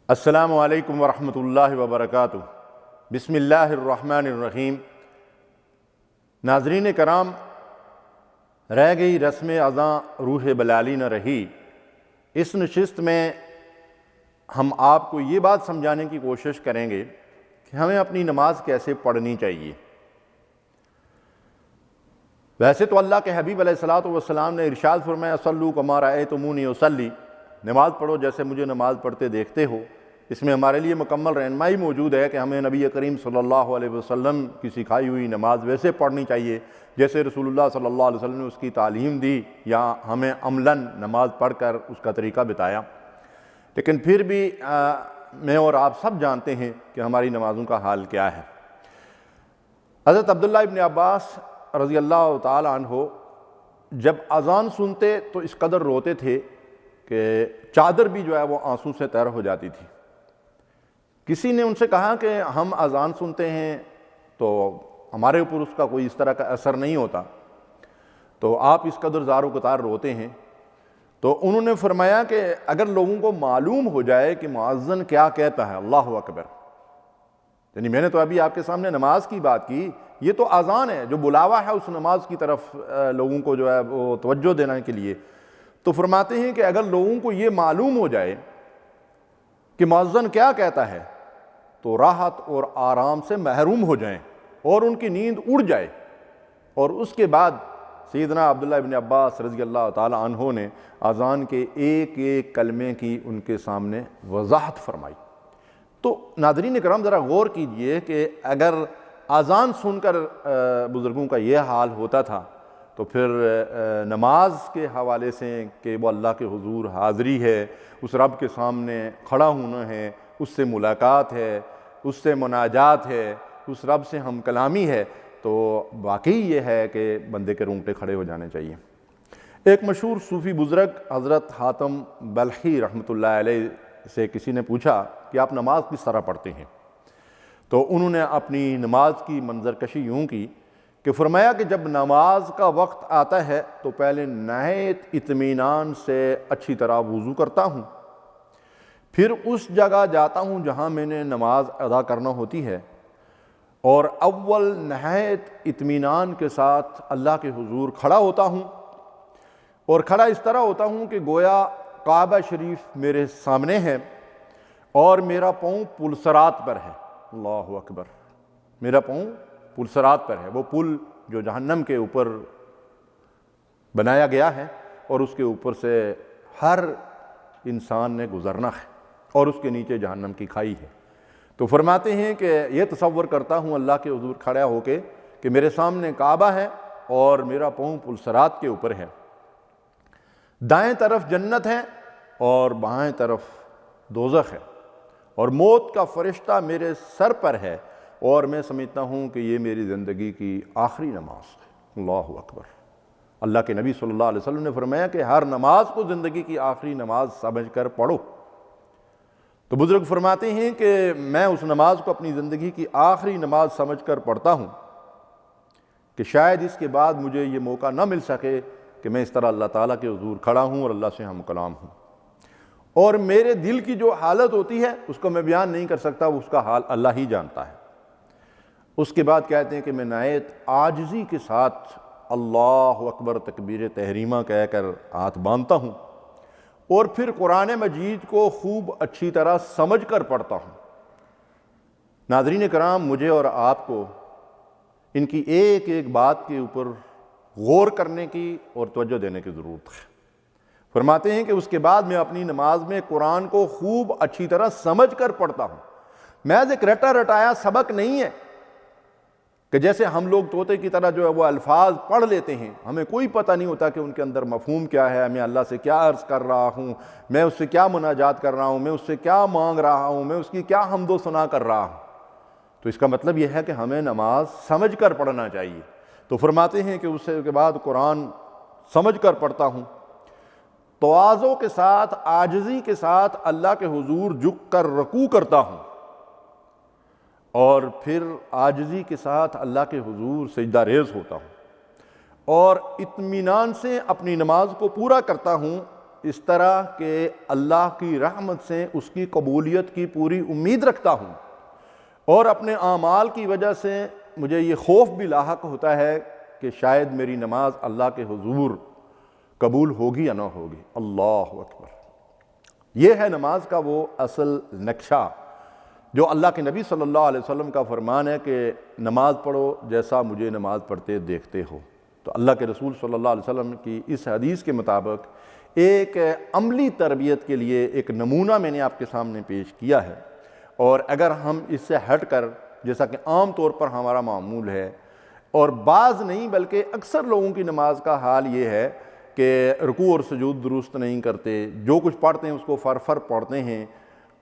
السلام علیکم ورحمۃ اللہ وبرکاتہ۔ بسم اللہ الرحمن الرحیم۔ ناظرین کرام، رہ گئی رسم اذاں روح بلالی نہ رہی۔ اس نشست میں ہم آپ کو یہ بات سمجھانے کی کوشش کریں گے کہ ہمیں اپنی نماز کیسے پڑھنی چاہیے۔ ویسے تو اللہ کے حبیب علیہ الصلوۃ والسلام نے ارشاد فرمایا صلوا کما رأیتمونی اصلی، نماز پڑھو جیسے مجھے نماز پڑھتے دیکھتے ہو۔ اس میں ہمارے لیے مکمل رہنمائی موجود ہے کہ ہمیں نبی کریم صلی اللہ علیہ وسلم کی سکھائی ہوئی نماز ویسے پڑھنی چاہیے جیسے رسول اللہ صلی اللہ علیہ وسلم نے اس کی تعلیم دی یا ہمیں عملاً نماز پڑھ کر اس کا طریقہ بتایا۔ لیکن پھر بھی میں اور آپ سب جانتے ہیں کہ ہماری نمازوں کا حال کیا ہے۔ حضرت عبداللہ ابن عباس رضی اللہ تعالی عنہ جب اذان سنتے تو اس قدر روتے تھے کہ چادر بھی جو ہے وہ آنسوں سے تر ہو جاتی تھی۔ کسی نے ان سے کہا کہ ہم اذان سنتے ہیں تو ہمارے اوپر اس کا کوئی اس طرح کا اثر نہیں ہوتا، تو آپ اس قدر زار و قطار روتے ہیں؟ تو انہوں نے فرمایا کہ اگر لوگوں کو معلوم ہو جائے کہ مؤذن کیا کہتا ہے، اللہ اکبر، یعنی میں نے تو ابھی آپ کے سامنے نماز کی بات کی، یہ تو اذان ہے جو بلاوا ہے اس نماز کی طرف لوگوں کو جو ہے وہ توجہ دینے کے لیے۔ تو فرماتے ہیں کہ اگر لوگوں کو یہ معلوم ہو جائے کہ مؤذن کیا کہتا ہے تو راحت اور آرام سے محروم ہو جائیں اور ان کی نیند اڑ جائے۔ اور اس کے بعد سیدنا عبداللہ ابن عباس رضی اللہ تعالی عنہ نے اذان کے ایک ایک کلمے کی ان کے سامنے وضاحت فرمائی۔ تو ناظرین کرام ذرا غور کیجئے کہ اگر اذان سن کر بزرگوں کا یہ حال ہوتا تھا تو پھر نماز کے حوالے سے کہ وہ اللہ کے حضور حاضری ہے، اس رب کے سامنے کھڑا ہونا ہے، اس سے ملاقات ہے، اس سے مناجات ہے، اس رب سے ہم کلامی ہے، تو واقعی یہ ہے کہ بندے کے رونگٹے کھڑے ہو جانے چاہیے۔ ایک مشہور صوفی بزرگ حضرت حاتم بلخی رحمۃ اللہ علیہ سے کسی نے پوچھا کہ آپ نماز کس طرح پڑھتے ہیں؟ تو انہوں نے اپنی نماز کی منظر کشی یوں کی کہ فرمایا کہ جب نماز کا وقت آتا ہے تو پہلے نہایت اطمینان سے اچھی طرح وضو کرتا ہوں، پھر اس جگہ جاتا ہوں جہاں میں نے نماز ادا کرنا ہوتی ہے، اور اول نہایت اطمینان کے ساتھ اللہ کے حضور کھڑا ہوتا ہوں، اور کھڑا اس طرح ہوتا ہوں کہ گویا کعبہ شریف میرے سامنے ہے اور میرا پاؤں پلسرات پر ہے۔ اللہ اکبر، میرا پاؤں پلسرات پر ہے، وہ پل جو جہنم کے اوپر بنایا گیا ہے اور اس کے اوپر سے ہر انسان نے گزرنا ہے اور اس کے نیچے جہنم کی کھائی ہے۔ تو فرماتے ہیں کہ یہ تصور کرتا ہوں اللہ کے حضور کھڑا ہو کے کہ میرے سامنے کعبہ ہے اور میرا پاؤں پلسرات کے اوپر ہے، دائیں طرف جنت ہے اور بائیں طرف دوزخ ہے، اور موت کا فرشتہ میرے سر پر ہے، اور میں سمجھتا ہوں کہ یہ میری زندگی کی آخری نماز ہے۔ اللہ اکبر۔ اللہ کے نبی صلی اللہ علیہ وسلم نے فرمایا کہ ہر نماز کو زندگی کی آخری نماز سمجھ کر پڑھو۔ تو بزرگ فرماتے ہیں کہ میں اس نماز کو اپنی زندگی کی آخری نماز سمجھ کر پڑھتا ہوں کہ شاید اس کے بعد مجھے یہ موقع نہ مل سکے کہ میں اس طرح اللہ تعالیٰ کے حضور کھڑا ہوں اور اللہ سے ہم کلام ہوں، اور میرے دل کی جو حالت ہوتی ہے اس کو میں بیان نہیں کر سکتا، اس کا حال اللہ ہی جانتا ہے۔ اس کے بعد کہتے ہیں کہ میں نہایت عاجزی کے ساتھ اللہ اکبر تکبیر تحریمہ کہہ کر ہاتھ باندھتا ہوں، اور پھر قرآن مجید کو خوب اچھی طرح سمجھ کر پڑھتا ہوں۔ ناظرین کرام، مجھے اور آپ کو ان کی ایک ایک بات کے اوپر غور کرنے کی اور توجہ دینے کی ضرورت ہے۔ فرماتے ہیں کہ اس کے بعد میں اپنی نماز میں قرآن کو خوب اچھی طرح سمجھ کر پڑھتا ہوں۔ محض ایک رٹا رٹایا سبق نہیں ہے کہ جیسے ہم لوگ طوطے کی طرح جو ہے وہ الفاظ پڑھ لیتے ہیں، ہمیں کوئی پتہ نہیں ہوتا کہ ان کے اندر مفہوم کیا ہے، میں اللہ سے کیا عرض کر رہا ہوں، میں اس سے کیا مناجات کر رہا ہوں، میں اس سے کیا مانگ رہا ہوں، میں اس کی کیا حمد و ثنا کر رہا ہوں۔ تو اس کا مطلب یہ ہے کہ ہمیں نماز سمجھ کر پڑھنا چاہیے۔ تو فرماتے ہیں کہ اس کے بعد قرآن سمجھ کر پڑھتا ہوں، تواضع کے ساتھ، عاجزی کے ساتھ اللہ کے حضور جھک کر رکوع کرتا ہوں، اور پھر عاجزی کے ساتھ اللہ کے حضور سجدہ ریز ہوتا ہوں، اور اطمینان سے اپنی نماز کو پورا کرتا ہوں۔ اس طرح کہ اللہ کی رحمت سے اس کی قبولیت کی پوری امید رکھتا ہوں، اور اپنے اعمال کی وجہ سے مجھے یہ خوف بھی لاحق ہوتا ہے کہ شاید میری نماز اللہ کے حضور قبول ہوگی یا نہ ہوگی۔ اللہ اکبر! یہ ہے نماز کا وہ اصل نقشہ جو اللہ کے نبی صلی اللہ علیہ وسلم کا فرمان ہے کہ نماز پڑھو جیسا مجھے نماز پڑھتے دیکھتے ہو۔ تو اللہ کے رسول صلی اللہ علیہ وسلم کی اس حدیث کے مطابق ایک عملی تربیت کے لیے ایک نمونہ میں نے آپ کے سامنے پیش کیا ہے، اور اگر ہم اس سے ہٹ کر، جیسا کہ عام طور پر ہمارا معمول ہے، اور بعض نہیں بلکہ اکثر لوگوں کی نماز کا حال یہ ہے کہ رکوع اور سجود درست نہیں کرتے، جو کچھ پڑھتے ہیں اس کو فر پڑھتے ہیں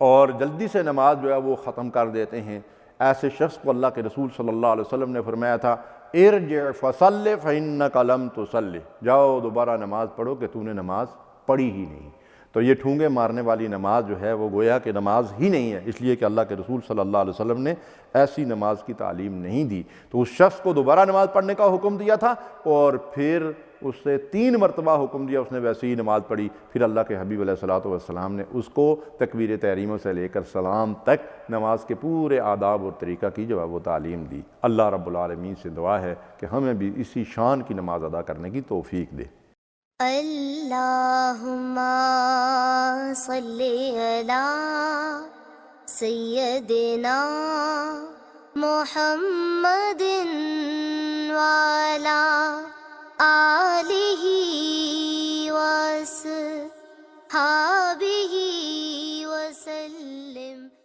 اور جلدی سے نماز جو ہے وہ ختم کر دیتے ہیں، ایسے شخص کو اللہ کے رسول صلی اللہ علیہ وسلم نے فرمایا تھا ارجع فصلی فإنک لم تصلی، جاؤ دوبارہ نماز پڑھو کہ تو نے نماز پڑھی ہی نہیں۔ تو یہ ٹھونگے مارنے والی نماز جو ہے وہ گویا کہ نماز ہی نہیں ہے، اس لیے کہ اللہ کے رسول صلی اللہ علیہ وسلم نے ایسی نماز کی تعلیم نہیں دی۔ تو اس شخص کو دوبارہ نماز پڑھنے کا حکم دیا تھا، اور پھر اس سے 3 مرتبہ حکم دیا، اس نے ویسے ہی نماز پڑھی۔ پھر اللہ کے حبیب علیہ الصلوۃ والسلام نے اس کو تکبیر تحریمہ سے لے کر سلام تک نماز کے پورے آداب اور طریقہ کی جو ہے وہ تعلیم دی۔ اللہ رب العالمین سے دعا ہے کہ ہمیں بھی اسی شان کی نماز ادا کرنے کی توفیق دے۔ اللہم صلی علی سیدنا محمد وعلی